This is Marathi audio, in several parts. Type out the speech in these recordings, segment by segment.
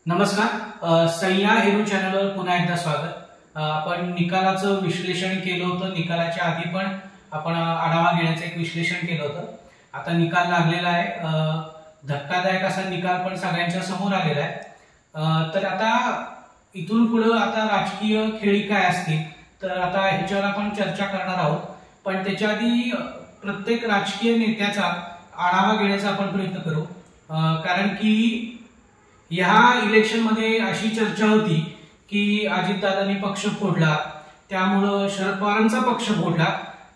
नमस्कार. सह्या हेरू चॅनलवर पुन्हा एकदा स्वागत. आपण निकालाचं विश्लेषण केलं होतं. निकालाच्या आधी पण आपण आढावा घेण्याचं एक विश्लेषण केलं होतं. आता निकाल लागलेला आहे. धक्कादायक असा निकाल पण सगळ्यांच्या समोर आलेला आहे. तर आता इथून पुढे आता राजकीय खेळी काय असतील तर आता ह्याच्यावर आपण चर्चा करणार आहोत. पण त्याच्या आधी प्रत्येक राजकीय नेत्याचा आढावा घेण्याचा आपण प्रयत्न करू. कारण की ह्या इलेक्शन मध्ये अशी चर्चा होती की अजितदादांनी पक्ष फोडला, त्यामुळं शरद पवारांचा पक्ष फोडला,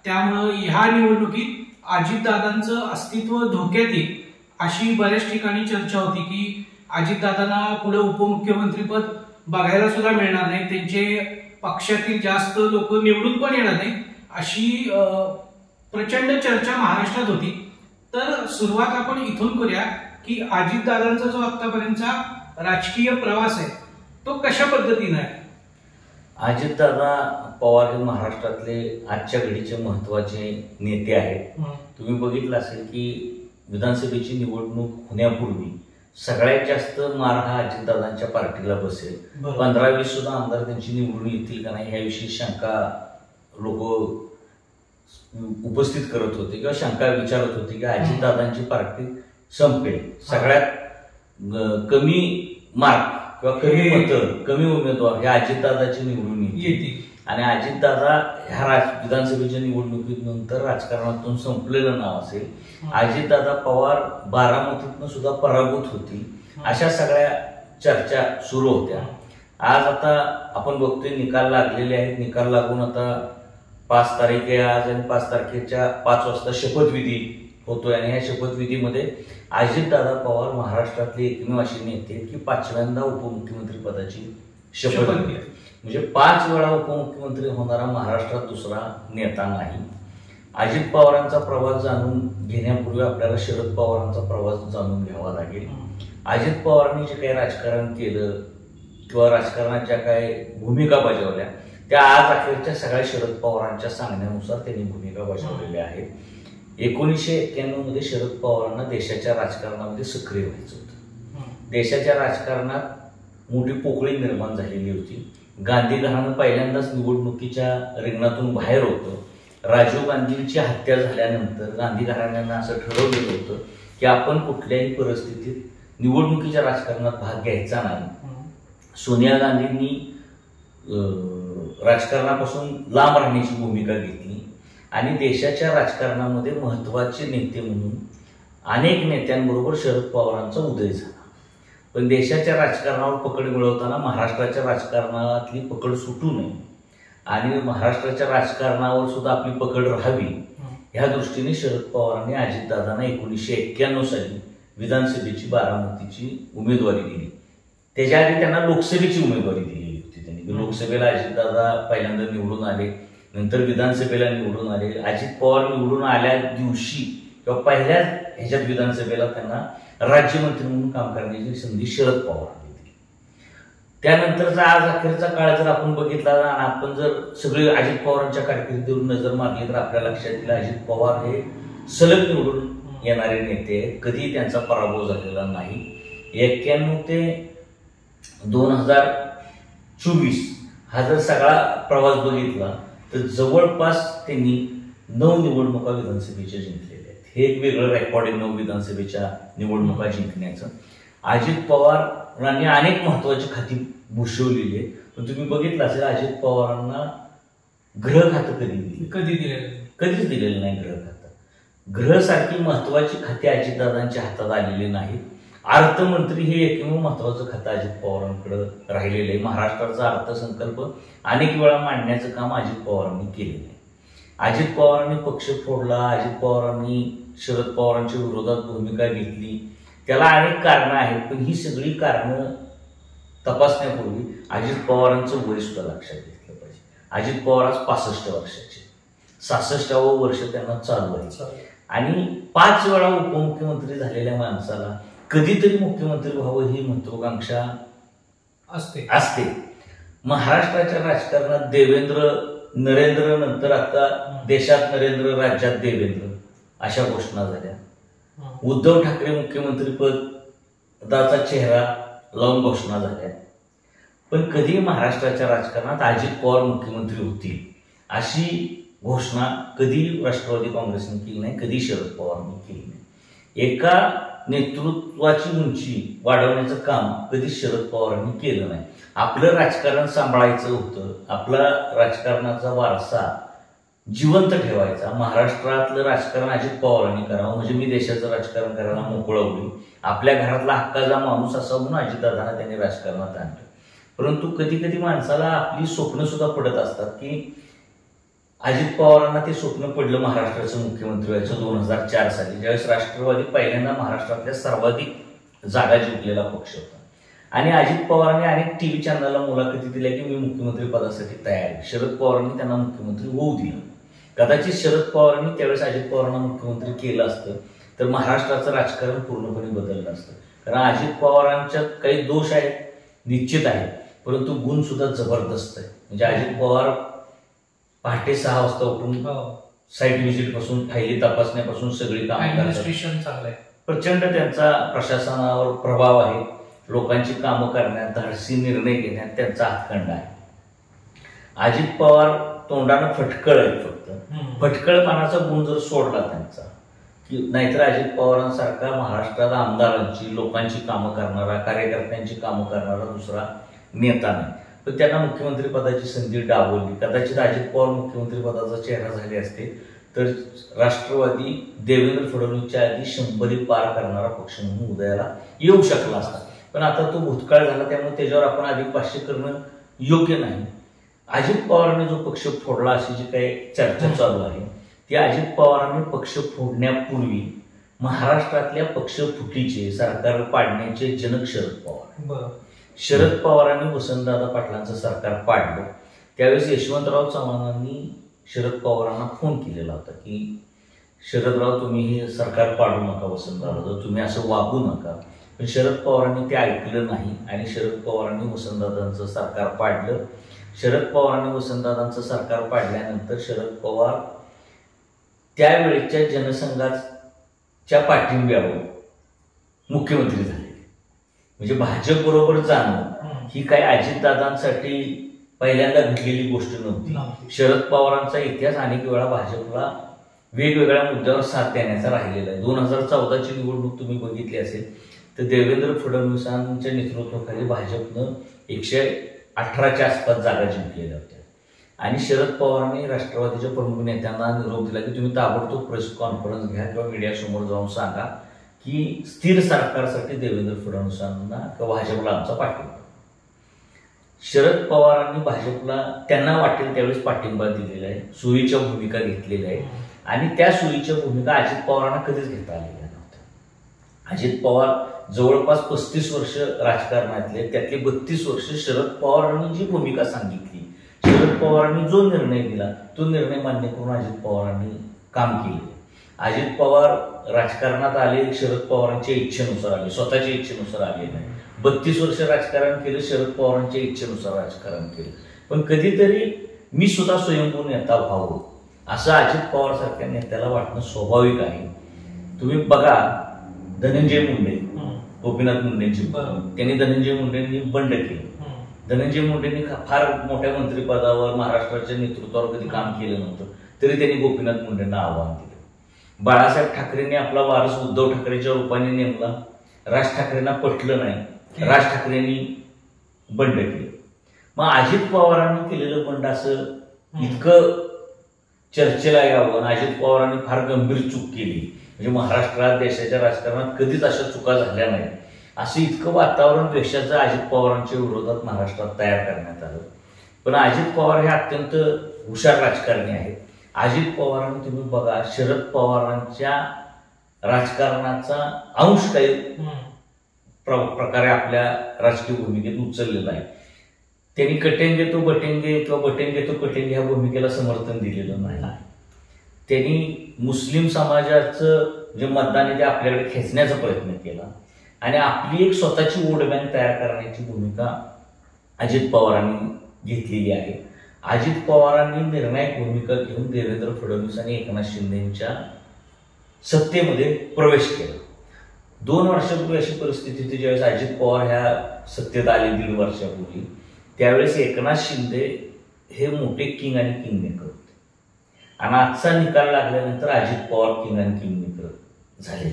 त्यामुळं ह्या निवडणुकीत अजितदादांचं अस्तित्व धोक्यात येईल अशी बऱ्याच ठिकाणी चर्चा होती की अजितदादांना पुढे उपमुख्यमंत्रीपद बघायला सुद्धा मिळणार नाही, त्यांचे पक्षातील जास्त लोक निवडून पण येणार नाही अशी प्रचंड चर्चा महाराष्ट्रात होती. तर सुरुवात आपण इथून करूया की अजितदादांचा जो आतापर्यंतचा राजकीय प्रवास आहे तो कशा पद्धतीने आहे. अजितदादा पवार हे महाराष्ट्रातले आजच्या घडीचे महत्वाचे नेते आहेत. तुम्ही बघितलं असेल की विधानसभेची निवडणूक होण्यापूर्वी सगळ्यात जास्त मार हा अजितदादांच्या पार्टीला बसेल. 15-20 सुद्धा आमदार त्यांची निवडून येतील का नाही याविषयी शंका लोक उपस्थित करत होते किंवा शंका विचारत होते की अजितदादांची पार्टी संपेल, सगळ्यात कमी मार्क किंवा कमी मतं, कमी उमेदवार हे अजितदादाची निवडून येतील आणि अजितदादा ह्या विधानसभेच्या निवडणुकीनंतर राजकारणातून संपलेलं नाव असेल. अजितदादा पवार बारामतीतून सुद्धा पराभूत होतील अशा सगळ्या चर्चा सुरू होत्या. आज आता आपण बघतोय निकाल लागलेले आहेत. निकाल लागून आता 5 तारीख आहे आज आणि 5 तारखेच्या 5 वाजता शपथविधी होतोय आणि या शपथविधीमध्ये अजितदादा पवार महाराष्ट्रातले एकमेव असे नेते की 5व्यांदा उपमुख्यमंत्री पदाची शपथ घेतली. म्हणजे 5 वेळा उपमुख्यमंत्री होणारा महाराष्ट्रात दुसरा नेता नाही. अजित पवारांचा प्रवास जाणून घेण्यापूर्वी आपल्याला शरद पवारांचा प्रवास जाणून घ्यावा लागेल. अजित पवारांनी जे काही राजकारण केलं किंवा राजकारणात ज्या काही भूमिका बजावल्या त्या आज अखेरच्या सगळ्या शरद पवारांच्या सांगण्यानुसार त्यांनी भूमिका बजावलेल्या आहेत. 1991 मध्ये शरद पवारांना देशाच्या राजकारणामध्ये सक्रिय व्हायचं होतं. देशाच्या राजकारणात मोठी पोकळी निर्माण झालेली होती. गांधी घराणं पहिल्यांदाच निवडणुकीच्या रिंगणातून बाहेर होतं. राजीव गांधींची हत्या झाल्यानंतर गांधी घराण्यानं असं ठरवलेलं होतं की आपण कुठल्याही परिस्थितीत निवडणुकीच्या राजकारणात भाग घ्यायचा नाही. सोनिया गांधींनी राजकारणापासून लांब राहण्याची भूमिका घेतली आणि देशाच्या राजकारणामध्ये महत्वाचे नेते म्हणून अनेक नेत्यांबरोबर शरद पवारांचा उदय झाला. पण देशाच्या राजकारणावर पकड मिळवताना महाराष्ट्राच्या राजकारणातली पकड सुटू नये आणि महाराष्ट्राच्या राजकारणावर सुद्धा आपली पकड राहावी ह्या दृष्टीने शरद पवारांनी अजितदादांना 1991 साली विधानसभेची बारामतीची उमेदवारी दिली. त्याच्या आधी त्यांना लोकसभेची उमेदवारी दिलेली होती. त्यांनी लोकसभेला अजितदादा पहिल्यांदा निवडून आले, नंतर विधानसभेला निवडून आले. अजित पवार निवडून आल्या दिवशी किंवा पहिल्या ह्याच्यात विधानसभेला त्यांना राज्यमंत्री म्हणून काम करण्याची संधी शरद पवारांनी दिली. त्यानंतरचा आज अखेरचा काळ जर आपण बघितला आणि आपण जर सगळे अजित पवारांच्या कारकिर्दीवर नजर मारली तर आपल्या लक्षात येईल अजित पवार हे सलग निवडून येणारे नेते आहेत. कधी त्यांचा पराभव झालेला नाही. 91 ते 2024 हा जर सगळा प्रवास बघितला तर जवळपास त्यांनी 9 निवडणुका विधानसभेच्या जिंकलेल्या आहेत. हे एक वेगळं रेकॉर्ड आहे 9 विधानसभेच्या निवडणुका जिंकण्याचं. अजित पवारांनी अनेक महत्वाची खाती भूषवलेली आहेत. पण तुम्ही बघितलं असेल अजित पवारांना गृह खातं कधीच दिलेलं नाही. गृह खातं, गृहसारखी महत्वाची खाती अजितदादांच्या हातात आलेली नाहीत. अर्थमंत्री हे एकमेव महत्वाचं खातं अजित पवारांकडे राहिलेलं आहे. महाराष्ट्राचा अर्थसंकल्प अनेक वेळा मांडण्याचं काम अजित पवारांनी केलेलं आहे. अजित पवारांनी पक्ष फोडला, अजित पवारांनी शरद पवारांच्या विरोधात भूमिका घेतली, त्याला अनेक कारणं आहेत. पण ही सगळी कारणं तपासण्यापूर्वी अजित पवारांचं वय सुद्धा लक्षात घेतलं पाहिजे. अजित पवार आज 65 वर्षाचे, 66वं वर्ष त्यांना चालू आहे आणि 5 वेळा उपमुख्यमंत्री झालेल्या माणसाला कधीतरी मुख्यमंत्री व्हावं ही महत्वाकांक्षा असते. महाराष्ट्राच्या राजकारणात नरेंद्र नंतर आता देशात नरेंद्र, राज्यात देवेंद्र अशा घोषणा झाल्या. उद्धव ठाकरे मुख्यमंत्रीपदाचा चेहरा लावून घोषणा झाल्या, पण कधी महाराष्ट्राच्या राजकारणात अजित पवार मुख्यमंत्री होतील अशी घोषणा कधी राष्ट्रवादी काँग्रेसने केली नाही, कधी शरद पवारांनी केली नाही. एका नेतृत्वाची उंची वाढवण्याचं काम कधी शरद पवारांनी केलं नाही. आपलं राजकारण सांभाळायचं होतं, आपला राजकारणाचा वारसा जिवंत ठेवायचा. महाराष्ट्रातलं राजकारण अजित पवारांनी करावं, म्हणजे मी देशाचं राजकारण करायला मोकळं होईल, आपल्या घरातला हक्काचा माणूस असा म्हणून अजितदादांना त्यांनी राजकारणात आणलं. परंतु कधी कधी माणसाला आपली स्वप्न सुद्धा पडत असतात की अजित पवारांना ते स्वप्न पडलं महाराष्ट्राचं मुख्यमंत्री व्हायचं 2004 साली, ज्यावेळेस राष्ट्रवादी पहिल्यांदा महाराष्ट्रातल्या सर्वाधिक जागा जिंकलेला पक्ष होता. आणि अजित पवारांनी अनेक टीव्ही चॅनलला मुलाखती दिल्या की मी मुख्यमंत्री पदासाठी तयार आहे. शरद पवारांनी त्यांना मुख्यमंत्री होऊ दिलं. कदाचित शरद पवारांनी त्यावेळेस अजित पवारांना मुख्यमंत्री केलं असतं तर महाराष्ट्राचं राजकारण पूर्णपणे बदललं असतं. कारण अजित पवारांच्यात काही दोष आहेत, निश्चित आहेत, परंतु गुण सुद्धा जबरदस्त आहे. म्हणजे अजित पवार पहाटे 6 वाजता उठून साईट व्हिजिट पासून फायली तपासण्यापासून सगळी कामं करतात. प्रचंड त्यांचा प्रशासनावर प्रभाव आहे. लोकांची कामं करण्यात, धाडसी निर्णय घेण्यात त्यांचा हातखंडा आहे. अजित पवार तोंडानं फटकळ आहेत, फक्त फटकळपणाचा गुण जर सोडला त्यांचा की नाहीतर अजित पवारांसारखा महाराष्ट्रात आमदारांची, लोकांची कामं करणारा, कार्यकर्त्यांची कामं करणारा दुसरा नेता नाही. पण त्यांना मुख्यमंत्री पदाची संधी डावलली. कदाचित अजित पवार मुख्यमंत्री पदाचा चेहरा झाले असते तर राष्ट्रवादी देवेंद्र फडणवीसच्या आधी 100 पार करणारा पक्ष म्हणून उदयाला येऊ शकला असता. पण आता तो भूतकाळ झाला, त्यामुळे त्याच्यावर आपण अधिक भाष्य करणं योग्य नाही. अजित पवारांनी जो पक्ष फोडला अशी जी काही चर्चा चालू आहे ती अजित पवारांनी पक्ष फोडण्यापूर्वी महाराष्ट्रातल्या पक्ष फुटीचे, सरकार पाडण्याचे जनक शरद पवार. शरद पवारांनी वसंतदादा पाटलांचं सरकार पाडलं. त्यावेळेस यशवंतराव चव्हाणांनी शरद पवारांना फोन केलेला होता की शरदराव तुम्ही हे सरकार पाडू नका, वसंतदादा तुम्ही असं वागू नका. पण शरद पवारांनी ते ऐकलं नाही आणि शरद पवारांनी वसंतदादांचं सरकार पाडलं. शरद पवारांनी वसंतदादांचं सरकार पाडल्यानंतर शरद पवार त्यावेळेच्या जनसंघाच्या पाठिंब्यावर मुख्यमंत्री झाले. म्हणजे भाजप बरोबर जाणं ही काही अजितदादांसाठी पहिल्यांदा घडलेली गोष्ट नव्हती. शरद पवारांचा इतिहास अनेक वेळा भाजपला वेगवेगळ्या मुद्द्यावर साथ देण्याचा राहिलेला आहे. 2014ची निवडणूक तुम्ही बघितली असेल तर देवेंद्र फडणवीसांच्या नेतृत्वाखाली भाजपनं 118च्या आसपास जागा जिंकलेल्या होत्या. आणि शरद पवारांनी राष्ट्रवादीच्या प्रमुख नेत्यांना निरोप दिला की तुम्ही ताबडतोब प्रेस कॉन्फरन्स घ्या किंवा मीडियासमोर जाऊन सांगा की स्थिर सरकारसाठी देवेंद्र फडणवीसांना किंवा भाजपला आमचा पाठिंबा. शरद पवारांनी भाजपला त्यांना वाटेल त्यावेळेस पाठिंबा दिलेला आहे, सोयीच्या भूमिका घेतलेल्या आहेत. आणि त्या सोयीच्या भूमिका अजित पवारांना कधीच घेता आलेल्या नव्हत्या. अजित पवार जवळपास 35 वर्ष राजकारणातले, त्यातले 32 वर्ष शरद पवारांनी जी भूमिका सांगितली, शरद पवारांनी जो निर्णय दिला तो निर्णय मान्य करून अजित पवारांनी काम केले. अजित पवार राजकारणात आले शरद पवारांच्या इच्छेनुसार आले, स्वतःच्या इच्छेनुसार आले नाही. 32 वर्ष राजकारण केलं, शरद पवारांच्या इच्छेनुसार राजकारण केलं. पण कधीतरी मी सुद्धा स्वयंभू नेता व्हावं असं अजित पवार सारख्या नेत्याला वाटणं स्वाभाविक आहे. तुम्ही बघा धनंजय मुंडे, गोपीनाथ मुंडेंची, त्यांनी धनंजय मुंडेंनी बंड केलं. धनंजय मुंडेंनी फार मोठ्या मंत्रिपदावर महाराष्ट्राच्या नेतृत्वावर कधी काम केलं नव्हतं, तरी त्यांनी गोपीनाथ मुंडेंना आव्हान दिलं. बाळासाहेब ठाकरेंनी आपला वारस उद्धव ठाकरेच्या रूपाने नेमला, राज ठाकरेंना पटलं नाही, राज ठाकरेंनी बंड केलं. मग अजित पवारांनी केलेलं बंड असं इतकं चर्चेला यावं, अजित पवारांनी फार गंभीर चूक केली, म्हणजे महाराष्ट्रात देशाच्या राजकारणात कधीच अशा चुका झाल्या नाहीत असं इतकं वातावरण देशाचं अजित पवारांच्या विरोधात महाराष्ट्रात तयार करण्यात आलं. पण अजित पवार हे अत्यंत हुशार राजकारणी आहेत. अजित पवारांनी तुम्ही बघा शरद पवारांच्या राजकारणाचा अंश काही प्रकारे आपल्या राजकीय भूमिकेत उचललेला आहे. त्यांनी कटेंगे तो बटेंगे किंवा बटेंगे तो कटेंगे ह्या भूमिकेला समर्थन दिलेलं नाही. त्यांनी मुस्लिम समाजाचं जे मतदान आहे ते आपल्याकडे खेचण्याचा प्रयत्न केला आणि आपली एक स्वतःची वोट बँक तयार करण्याची भूमिका अजित पवारांनी घेतलेली आहे. अजित पवारांनी निर्णायक भूमिका घेऊन देवेंद्र फडणवीस आणि एकनाथ शिंदेच्या सत्तेमध्ये प्रवेश केला. 2 वर्षापूर्वी अशी परिस्थिती होती, ज्यावेळेस अजित पवार ह्या सत्तेत आले 1.5 वर्षापूर्वी, त्यावेळेस एकनाथ शिंदे हे मोठे किंग आणि किंग मेकर होते. आणि आजचा निकाल लागल्यानंतर अजित पवार किंग आणि किंग मेकर झाले.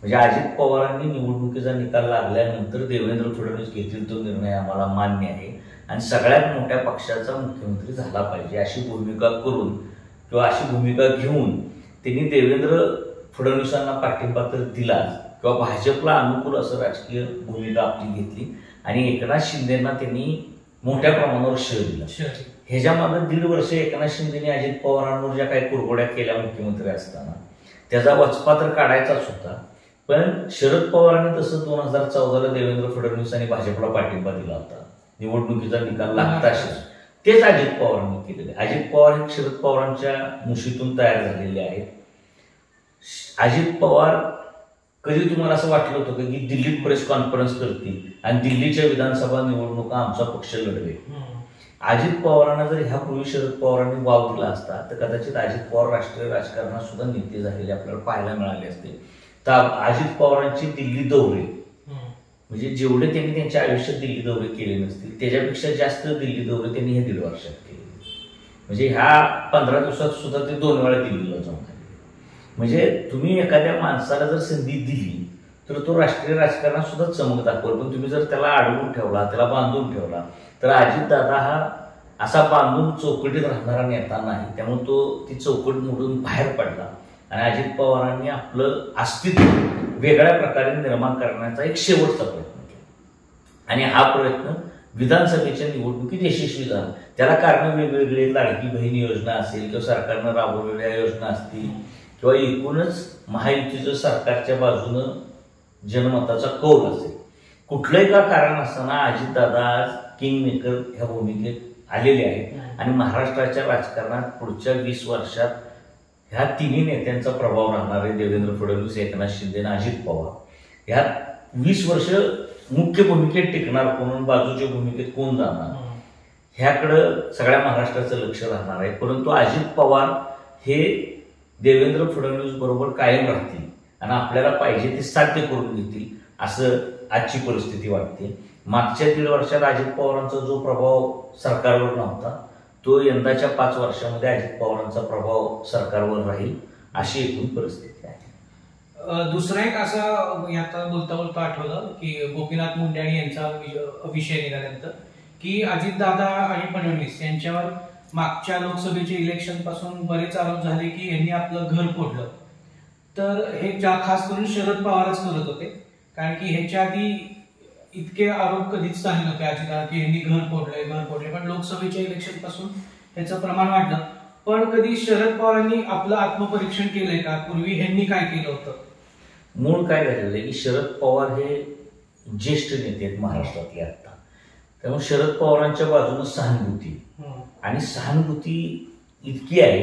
म्हणजे अजित पवारांनी निवडणुकीचा निकाल लागल्यानंतर देवेंद्र फडणवीस घेतील तो निर्णय आम्हाला मान्य आहे आणि सगळ्यात मोठ्या पक्षाचा मुख्यमंत्री झाला पाहिजे अशी भूमिका करून किंवा अशी भूमिका घेऊन त्यांनी देवेंद्र फडणवीसांना पाठिंबा तर दिलाच किंवा भाजपला अनुकूल असं राजकीय भूमिका आपली घेतली आणि एकनाथ शिंदेना त्यांनी मोठ्या प्रमाणावर शह दिला. ह्याच्यामागे 1.5 वर्ष एकनाथ शिंदेने अजित पवारांवर ज्या काही कुरघोड्या केल्या मुख्यमंत्री असताना त्याचा वचपा तर काढायचाच होता. पण शरद पवारांनी तसं 2014ला देवेंद्र फडणवीस आणि भाजपला पाठिंबा दिला होता. निवडणुकीचा निकाल लागताच तेच अजित पवारांनी केलेले. अजित पवार हे शरद पवारांच्या मुशीतून तयार झालेले आहेत. अजित पवार कधी तुम्हाला असं वाटलं होतं की दिल्लीत प्रेस कॉन्फरन्स करतील आणि दिल्लीच्या विधानसभा निवडणुका आमचा पक्ष लढवेल? अजित पवारांना जर ह्यापूर्वी शरद पवारांनी वाव दिला असता तर कदाचित अजित पवार राष्ट्रीय राजकारणात सुद्धा नेते झालेले आपल्याला पाहायला मिळाले असते. तर अजित पवारांची दिल्ली दौरे म्हणजे जेवढे त्यांनी त्यांच्या आयुष्यात दिल्ली दौरे केले नसतील त्याच्यापेक्षा जास्त दिल्ली दौरे त्यांनी हे 1.5 वर्षात केले. म्हणजे ह्या 15 दिवसात सुद्धा ते 2 वेळा दिल्लीला जाऊन आले. म्हणजे तुम्ही एखाद्या माणसाला जर संधी दिली तर तो राष्ट्रीय राजकारणात सुद्धा चमक दाखवल. पण तुम्ही जर त्याला अडवून ठेवला, त्याला बांधून ठेवला तर अजितदादा हा असा बांधून चौकटीत राहणारा नेता नाही. त्यामुळे तो ती चौकट मोडून बाहेर पडला आणि अजित पवारांनी आपलं अस्तित्व वेगळ्या प्रकारे निर्माण करण्याचा एक शेवटचा प्रयत्न केला आणि हा प्रयत्न विधानसभेच्या निवडणुकीत यशस्वी झाला. त्याला कारण वेगवेगळे, लाडकी बहीण योजना असेल किंवा सरकारनं राबवलेल्या योजना असतील किंवा एकूणच महायुतीचं सरकारच्या बाजूनं जनमताचा कौल असेल, कुठलंही का कारण असताना अजितदादा आज किंग मेकर ह्या भूमिकेत आलेले आहेत आणि महाराष्ट्राच्या राजकारणात पुढच्या 20 वर्षात ह्या तिन्ही नेत्यांचा प्रभाव राहणार आहे. देवेंद्र फडणवीस, एकनाथ शिंदे आणि अजित पवार. ह्या 20 वर्ष मुख्य भूमिकेत टिकणार कोण, बाजूच्या भूमिकेत कोण जाणार ह्याकडं सगळ्या महाराष्ट्राचं लक्ष राहणार आहे. परंतु अजित पवार हे देवेंद्र फडणवीस बरोबर कायम राहतील आणि आपल्याला पाहिजे ते साध्य करून घेतील असं आजची परिस्थिती वाटते. मागच्या 1.5 वर्षात अजित पवारांचा जो प्रभाव सरकारवर नव्हता तो यंदाच्या 5 वर्षामध्ये अजित पवारांचा प्रभाव सरकारवर राहील अशी एकूण परिस्थिती आहे. दुसरा एक असं आता बोलता बोलता आठवलं की गोपीनाथ मुंडे यांचा विषय निघाल्यानंतर की अजितदादा आणि फडणवीस यांच्यावर मागच्या लोकसभेचे इलेक्शन पासून बरेच आरोप झाले की यांनी आपलं घर फोडलं. तर हे खास करून शरद पवारच करत होते, कारण की ह्याच्या आधी इतके आरोप कधीच झाले नव्हते अजितदादा की यांनी घर फोडले. पण लोकसभेच्या इलेक्शन पासून ह्याचं प्रमाण वाढलं. पण कधी शरद पवारांनी आपलं आत्मपरीक्षण केलंय का? पूर्वी ह्यांनी काय केलं होतं? मूळ काय झालेलं आहे की शरद पवार हे ज्येष्ठ नेते आहेत महाराष्ट्रातले आता. त्यामुळे शरद पवारांच्या बाजूने सहानुभूती आणि सहानुभूती इतकी आहे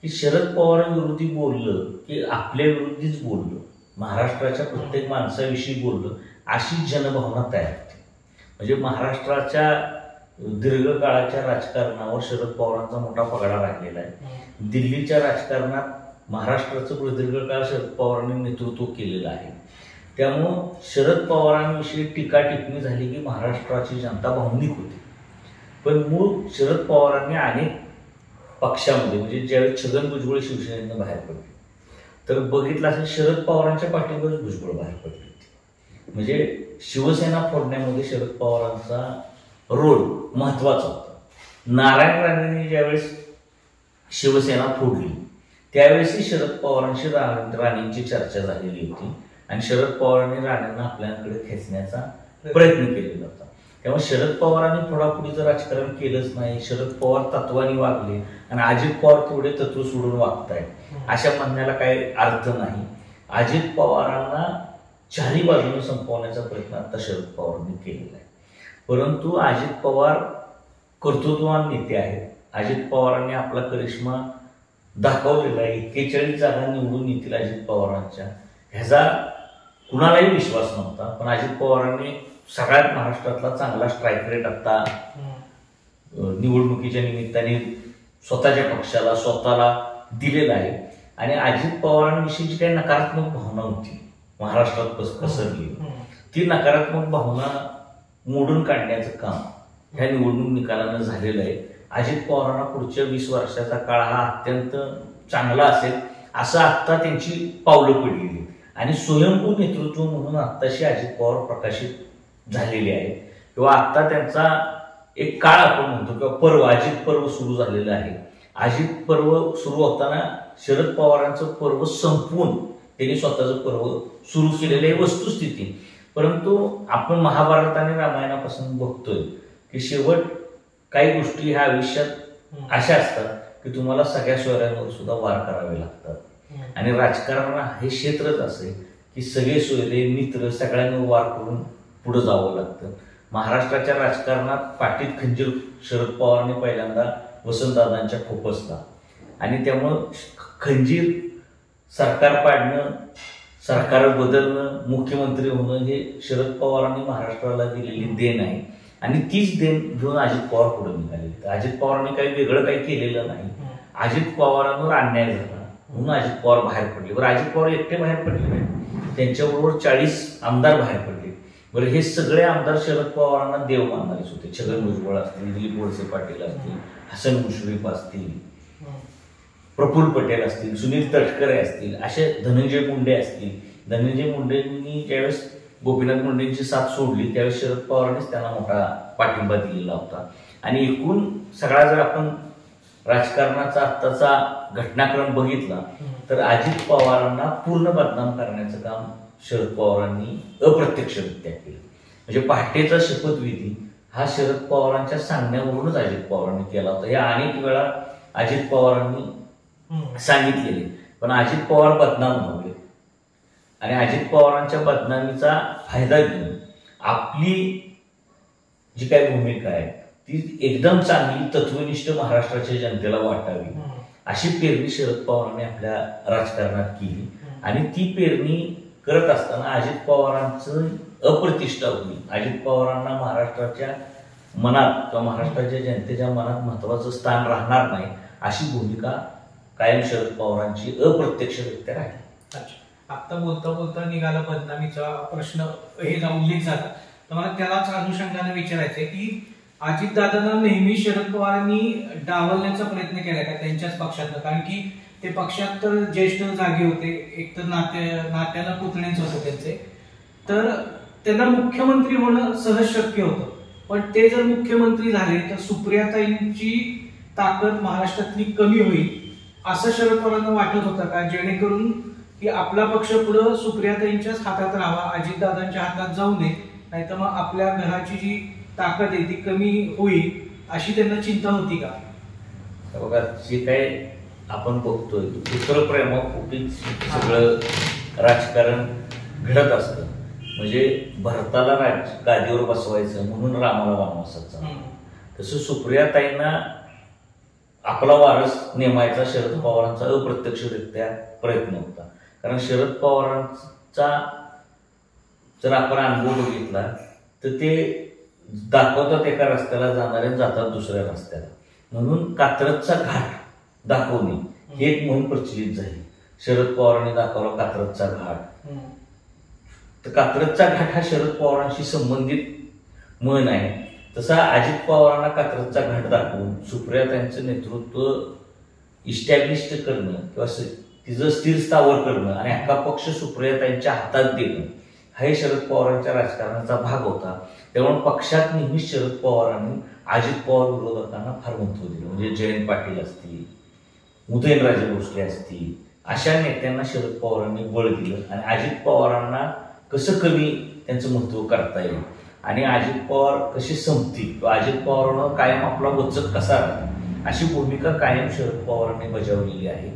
की शरद पवारांविरोधी बोललं की आपल्या विरोधीच बोललं, महाराष्ट्राच्या प्रत्येक माणसाविषयी बोललं अशी जनभावना तयार होते. म्हणजे महाराष्ट्राच्या दीर्घकाळाच्या राजकारणावर शरद पवारांचा मोठा पगडा राहिलेला आहे. दिल्लीच्या राजकारणात महाराष्ट्राचं प्रदीर्घ काळ शरद पवारांनी नेतृत्व केलेलं आहे. त्यामुळं शरद पवारांविषयी टीका टिप्पणी झाली की महाराष्ट्राची जनता भावनिक होती. पण मूळ शरद पवारांनी अनेक पक्षामध्ये म्हणजे ज्यावेळी छगन भुजबळ शिवसेनेनं बाहेर पडले तर बघितलं असेल शरद पवारांच्या पाठीवरच भुजबळ बाहेर पडले होते. म्हणजे शिवसेना फोडण्यामध्ये शरद पवारांचा रोल महत्वाचा होता. नारायण राणेंनी ज्यावेळेस शिवसेना फोडली त्यावेळेसही शरद पवारांशी राणेंची चर्चा झालेली होती आणि शरद पवारांनी राणेंना आपल्याकडे खेचण्याचा प्रयत्न केलेला होता. त्यामुळे शरद पवारांनी फोडाफोडीचं राजकारण केलंच नाही. शरद पवार तत्वानी वागले आणि अजित पवार तेवढे तत्व सोडून वागतायत अशा म्हणण्याला काही अर्थ नाही. अजित पवारांना चारी बाजूने संपवण्याचा प्रयत्न आता शरद पवारांनी केलेला आहे. परंतु अजित पवार कर्तृत्ववान नेते आहेत. अजित पवारांनी आपला करिश्मा दाखवलेला आहे. 41 जागा निवडून येतील अजित पवारांच्या ह्याचा कुणालाही विश्वास नव्हता. पण अजित पवारांनी सगळ्यात महाराष्ट्रातला चांगला स्ट्राईक रेट आता निवडणुकीच्या निमित्ताने स्वतःच्या पक्षाला स्वतःला दिलेला आहे. आणि अजित पवारांविषयीची काही नकारात्मक भावना होती महाराष्ट्रात पसरली, ती नकारात्मक भावना मोडून काढण्याचं काम ह्या निवडणूक निकालानं झालेलं आहे. अजित पवारांना पुढच्या 20 वर्षाचा काळ हा अत्यंत चांगला असेल असं आत्ता त्यांची पावलं पडलेली आणि स्वयंभू नेतृत्व म्हणून आत्ताशी अजित पवार प्रकाशित झालेले आहे. किंवा आत्ता त्यांचा एक काळ आपण म्हणतो किंवा पर्व, अजित पर्व सुरू झालेलं आहे. अजित पर्व सुरू होताना शरद पवारांचं पर्व संपवून त्यांनी स्वतःचं पर्व सुरू केलेलं आहे वस्तुस्थिती. परंतु आपण महाभारत आणि रामायणापासून बघतोय की शेवट काही गोष्टी ह्या आयुष्यात अशा असतात की तुम्हाला सगळ्या सोयऱ्यांवर सुद्धा वार करावे लागतात आणि राजकारण हे क्षेत्रच असे की सगळे सोयरे मित्र सगळ्यांवर वार करून पुढे जावं लागतं. महाराष्ट्राच्या राजकारणात पाठीत खंजीर शरद पवारांनी पहिल्यांदा वसंतदादांच्या खोपसला आणि त्यामुळं खंजीर सरकार पाडणं, सरकार बदलणं, मुख्यमंत्री होणं हे शरद पवारांनी महाराष्ट्राला दिलेली देण आहे आणि तीच देण घेऊन अजित पवार पुढे निघाले. अजित पवारांनी काही वेगळं काही केलेलं नाही. अजित पवारांवर अन्याय झाला म्हणून अजित पवार बाहेर पडले. बरं, अजित पवार एकटे बाहेर पडले नाही, त्यांच्याबरोबर 40 आमदार बाहेर पडले. बरं, हे सगळे आमदार शरद पवारांना देव मानणारेच होते. छगन भुजबळ असतील, दिलीप वळसे पाटील असतील, हसन मुश्रीफ असतील, प्रफुल्ल पटेल असतील, सुनील तटकरे असतील, असे धनंजय मुंडे असतील. धनंजय मुंडेंनी ज्यावेळेस गोपीनाथ मुंडेंची साथ सोडली त्यावेळेस शरद पवारांनीच त्यांना मोठा पाठिंबा दिलेला होता. आणि एकूण सगळा जर आपण राजकारणाचा आत्ताचा घटनाक्रम बघितला तर अजित पवारांना पूर्ण बदनाम करण्याचं काम शरद पवारांनी अप्रत्यक्षरित्या केलं. म्हणजे पहाटेचा शपथविधी हा शरद पवारांच्या सांगण्यावरूनच अजित पवारांनी केला होता. या अनेक वेळा अजित पवारांनी सांगितलेले, पण अजित पवार बदनाम व्हावे आणि अजित पवारांच्या बदनामीचा फायदा घेऊन आपली जी काही भूमिका आहे ती एकदम चांगली तत्वनिष्ठ महाराष्ट्राच्या जनतेला वाटावी अशी पेरणी शरद पवारांनी आपल्या राजकारणात केली. आणि ती पेरणी करत असताना अजित पवारांचं अप्रतिष्ठा होईल. अजित पवारांना महाराष्ट्राच्या मनात किंवा महाराष्ट्राच्या जनतेच्या मनात महत्वाचं स्थान राहणार नाही अशी भूमिका कायम शरद पवारांची अप्रत्यक्षरित्या राहिली. आता बोलता बोलता निघाला बदनामीचा प्रश्न, हे उल्लेख झाला तर मला त्यालाच अनुषंगाने विचारायचंय की अजितदादांना नेहमी शरद पवारांनी डावलण्याचा प्रयत्न केला का त्यांच्याच पक्षातनं? कारण की ते पक्षात तर ज्येष्ठ जागे होते, एक तर नात्याला पुतणेच होते त्यांचे, तर त्यांना मुख्यमंत्री होणं सहज शक्य होतं. पण ते जर मुख्यमंत्री झाले तर सुप्रियाताईंची ताकद महाराष्ट्रातली कमी होईल असं शरद पवारांना वाटत होतं का? जेणेकरून की आपला पक्ष पुढे सुप्रियाताईंच्याच हातात राहावा, अजितदादांच्या हातात जाऊ नये, नाहीतर मग आपल्या घराची जी ताकद आहे ती कमी होईल अशी त्यांना चिंता होती का? बघा, जे काही आपण बघतोय पुत्रप्रेमापोटीच सगळं राजकारण घडत असतं. म्हणजे भरताला गादीवर बसवायचं म्हणून रामाला वनवासाचा, तसं सुप्रियाताईंना आपला वारस नेमायचा शरद पवारांचा अप्रत्यक्षरित्या प्रयत्न होता. कारण शरद पवारांचा जर आपण अनुभव बघितला तर ते दाखवतात एका रस्त्याला जाणारे जातात दुसऱ्या रस्त्याला, म्हणून कात्रजचा घाट दाखवणे ही एक मोहीम प्रचलित झाली. शरद पवारांनी दाखवला कात्रजचा घाट. तर कात्रजचा घाट हा शरद पवारांशी संबंधित म्हण आहे. तसा अजित पवारांना कात्रजचा घाट दाखवून सुप्रियाताईंचं नेतृत्व इस्टॅब्लिश करणं किंवा तिचं स्थिर स्थावर करणं आणि अख्खा पक्ष सुप्रियाताईंच्या हातात देणं हे शरद पवारांच्या राजकारणाचा भाग होता. त्यामुळे पक्षात नेहमीच शरद पवारांनी अजित पवार विरोधकांना फार महत्व दिलं. म्हणजे जयंत पाटील असतील, उदयनराजे भोसले असतील, अशा नेत्यांना शरद पवारांनी बळ दिलं आणि अजित पवारांना कसं कमी त्यांचं महत्व करता येईल आणि अजित पवार कसे संपतील, अजित पवारांना कायम आपला वचक कसा राहील अशी भूमिका कायम शरद पवारांनी बजावलेली आहे.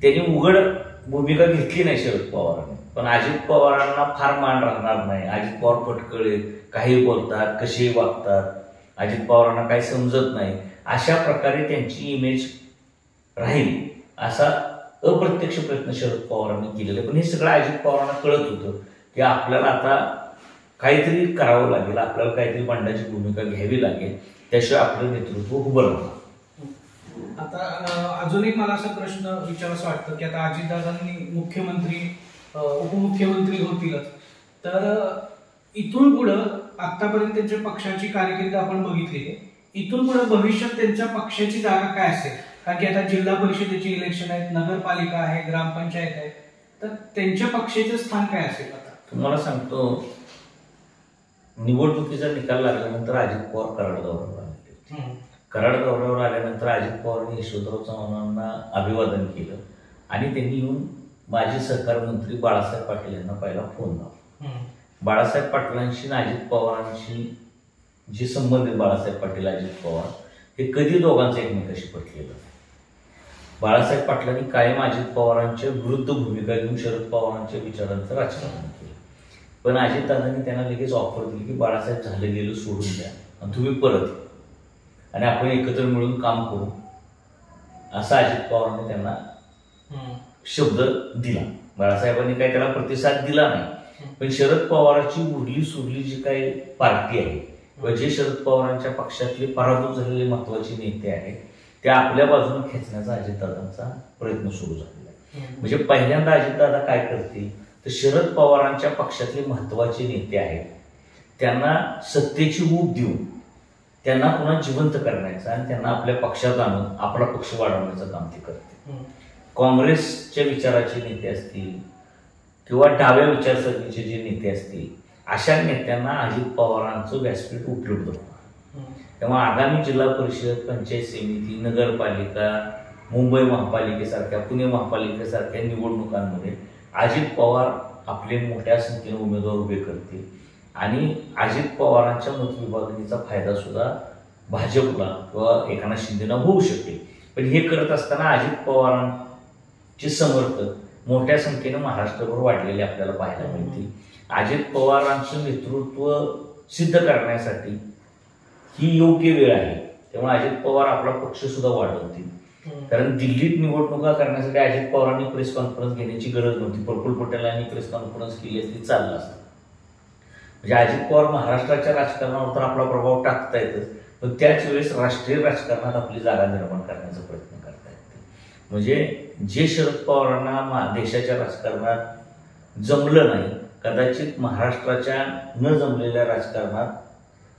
त्यांनी उघड भूमिका घेतली नाही शरद पवारांनी, पण अजित पवारांना फार मान राहणार नाही. अजित पवार फटकळे, काही बोलतात, कसे वागतात, अजित पवारांना काही समजत नाही, अशा प्रकारे त्यांची इमेज राहील असा अप्रत्यक्ष प्रयत्न शरद पवारांनी केलेला. पण हे सगळं अजित पवारांना कळत होतं की आपल्याला आता काहीतरी करावं लागेल, आपल्याला काहीतरी बंडाची भूमिका घ्यावी लागेल, त्याशिवाय आपलं नेतृत्व उभं राहणार. आता अजून एक मला असा प्रश्न विचारायचा वाटतं की आता अजितदादांनी मुख्यमंत्री उपमुख्यमंत्री होतीलच. तर इथून पुढं आतापर्यंत त्यांच्या पक्षाची कारकीर्द आपण बघितली आहे. इथून पुढे भविष्यात त्यांच्या पक्षाची जागा काय असेल? कारण की आता जिल्हा परिषदेची इलेक्शन आहेत, नगरपालिका आहे, ग्रामपंचायत आहे, तर त्यांच्या पक्षाचं स्थान काय असेल? आता तुम्हाला सांगतो, निवडणुकीचा निकाल लागल्यानंतर अजित पवार कराड दौऱ्यावर आले. कराड दौऱ्यावर आल्यानंतर अजित पवारांनी यशवंतराव चव्हाणांना अभिवादन केलं आणि त्यांनी येऊन माजी सहकार मंत्री बाळासाहेब पाटील यांना पहिला फोन लावला. बाळासाहेब पाटलांशी आणि अजित पवारांशी जे संबंध आहेत, बाळासाहेब पाटील अजित पवार हे कधी दोघांचं एकमेकाशी पटलेलं. बाळासाहेब पाटलांनी कायम अजित पवारांच्या विरुद्ध भूमिका घेऊन शरद पवारांच्या विचारांचं राजकारण केलं. पण अजितदादांनी त्यांना लगेच ऑफर दिली की बाळासाहेब झालं गेलं सोडून द्या आणि तुम्ही परत आणि आपण एकत्र मिळून काम करू, असा अजित पवारांनी त्यांना शब्द दिला. बाळासाहेबांनी काही त्याला प्रतिसाद दिला नाही. पण शरद पवारांची उरली सुरली जी काही पार्टी आहे किंवा जे शरद पवारांच्या पक्षातले पराभूत झालेले महत्वाचे नेते आहेत ते आपल्या बाजूने खेचण्याचा अजितदादांचा प्रयत्न सुरू झालेला आहे. म्हणजे पहिल्यांदा अजितदादा काय करतील तर शरद पवारांच्या पक्षातले महत्वाचे नेते आहेत त्यांना सत्तेची ऊब देऊन त्यांना पुन्हा जिवंत करण्याचं आणि त्यांना आपल्या पक्षात आणून आपला पक्ष वाढवण्याचं काम ते करते. काँग्रेसच्या विचाराचे नेते असतील किंवा डाव्या विचारसरणीचे जे नेते असतील अशा नेत्यांना अजित पवारांचं व्यासपीठ उपलब्ध होणार. तेव्हा आगामी जिल्हा परिषद, पंचायत समिती, नगरपालिका, मुंबई महापालिकेसारख्या, पुणे महापालिकेसारख्या निवडणुकांमध्ये अजित पवार आपले मोठ्या संख्येने उमेदवार उभे करतील आणि अजित पवारांच्या मतविभागणीचा फायदा सुद्धा भाजपला किंवा एकनाथ शिंदेना होऊ शकेल. पण हे करत असताना अजित पवारांचे समर्थक मोठ्या संख्येने महाराष्ट्रभर वाढलेले आपल्याला पाहायला मिळतील. अजित पवारांचं नेतृत्व सिद्ध करण्यासाठी ही योग्य वेळ आहे. त्यामुळे अजित पवार आपला पक्ष सुद्धा वाढवतील. कारण दिल्लीत निवडणुका करण्यासाठी अजित पवारांनी प्रेस कॉन्फरन्स घेण्याची गरज नव्हती. प्रफुल्ल पटेलांनी प्रेस कॉन्फरन्स केली असती चाललं असतं. म्हणजे अजित पवार महाराष्ट्राच्या राजकारणावर तर आपला प्रभाव टाकता येतच, पण त्याच वेळेस राष्ट्रीय राजकारणात आपली जागा निर्माण करण्याचा प्रयत्न करता येते. म्हणजे जे शरद पवारांना देशाच्या राजकारणात जमलं नाही, कदाचित महाराष्ट्राच्या न जमलेल्या राजकारणात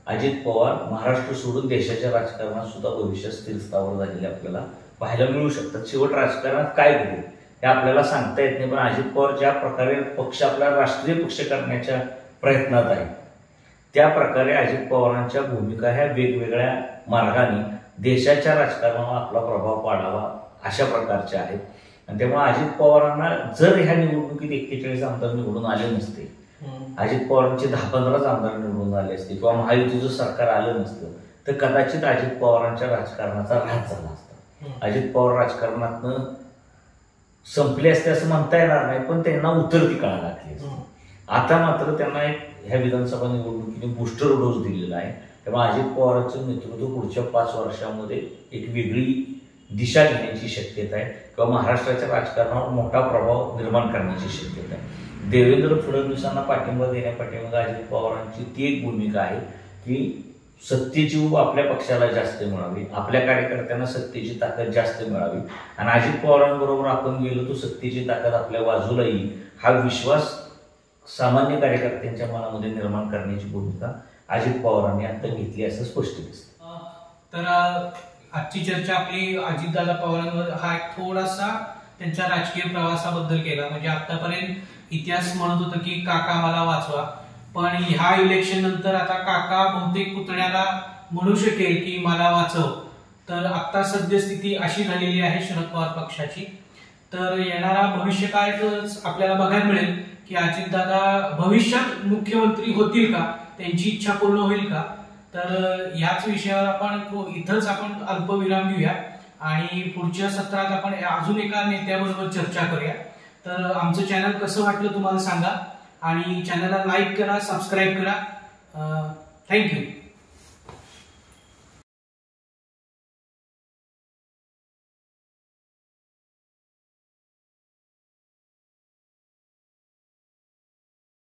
अजित पवार महाराष्ट्र सोडून देशाच्या राजकारणात सुद्धा भविष्यात स्थिर स्थावर झालेले आपल्याला पाहायला मिळू शकतात. शेवट राजकारणात काय घडेल हे आपल्याला सांगता येत नाही. पण अजित पवार ज्या प्रकारे पक्ष आपला राष्ट्रीय पक्ष करण्याच्या प्रयत्नात आहे त्या प्रकारे अजित पवारांच्या भूमिका ह्या वेगवेगळ्या मार्गाने देशाच्या राजकारणावर आपला प्रभाव पाडावा अशा प्रकारच्या आहेत. आणि त्यामुळे अजित पवारांना जर ह्या निवडणुकीत 41 आमदार निवडून आले नसते, अजित पवारांचे 10-15 आमदार निवडून आले असते किंवा महायुतीचं सरकार आलं नसतं तर कदाचित अजित पवारांच्या राजकारणाचा ऱ्हास झाला असता. अजित पवार राजकारणातनं संपले असते असं म्हणता येणार नाही, पण त्यांना उतरती काळ लागली असते. आता मात्र त्यांना एक ह्या विधानसभा निवडणुकीने बूस्टर डोस दिलेला आहे. तेव्हा अजित पवारांचं नेतृत्व पुढच्या 5 वर्षामध्ये एक वेगळी दिशा घेण्याची शक्यता आहे किंवा महाराष्ट्राच्या राजकारणावर मोठा प्रभाव निर्माण करण्याची शक्यता आहे. देवेंद्र फडणवीसांना पाठिंबा देण्यापाठीमागे अजित पवारांची ती एक भूमिका आहे की सत्तेची ऊब आपल्या पक्षाला जास्त मिळावी, आपल्या कार्यकर्त्यांना सत्तेची ताकद जास्त मिळावी आणि अजित पवारांबरोबर आपण गेलो तर सत्तेची ताकद आपल्या बाजूला येईल हा विश्वास सामान्य कार्यकर्त्यांच्या मनामध्ये निर्माण करण्याची भूमिका अजित पवारांनी आता घेतली असं स्पष्ट दिसतं. तर आजची चर्चा आपली अजितदादा पवारांवर हा एक थोडासा त्यांच्या राजकीय प्रवासाबद्दल केला. म्हणजे आतापर्यंत इतिहास म्हणत होतं की काका मला वाचवा, पण ह्या इलेक्शन नंतर आता काका बहुतेक पुतण्याला म्हणू शकेल की मला वाचव. तर आता सद्यस्थिती अशी झालेली आहे शरद पवार पक्षाची. तर येणारा भविष्यकाळ आपल्याला बघायला मिळेल की अजितदादा भविष्यात मुख्यमंत्री होतील का, त्यांची इच्छा पूर्ण होईल का. तर ह्याच विषयावर आपण इथंच आपण अल्पविराम घेऊया आणि पुढच्या सत्रात आपण अजून एका नेत्याबरोबर चर्चा करूया. तर आमचं चॅनल कसं वाटलं तुम्हाला सांगा आणि चॅनलला लाईक करा, सबस्क्राईब करा. थँक्यू.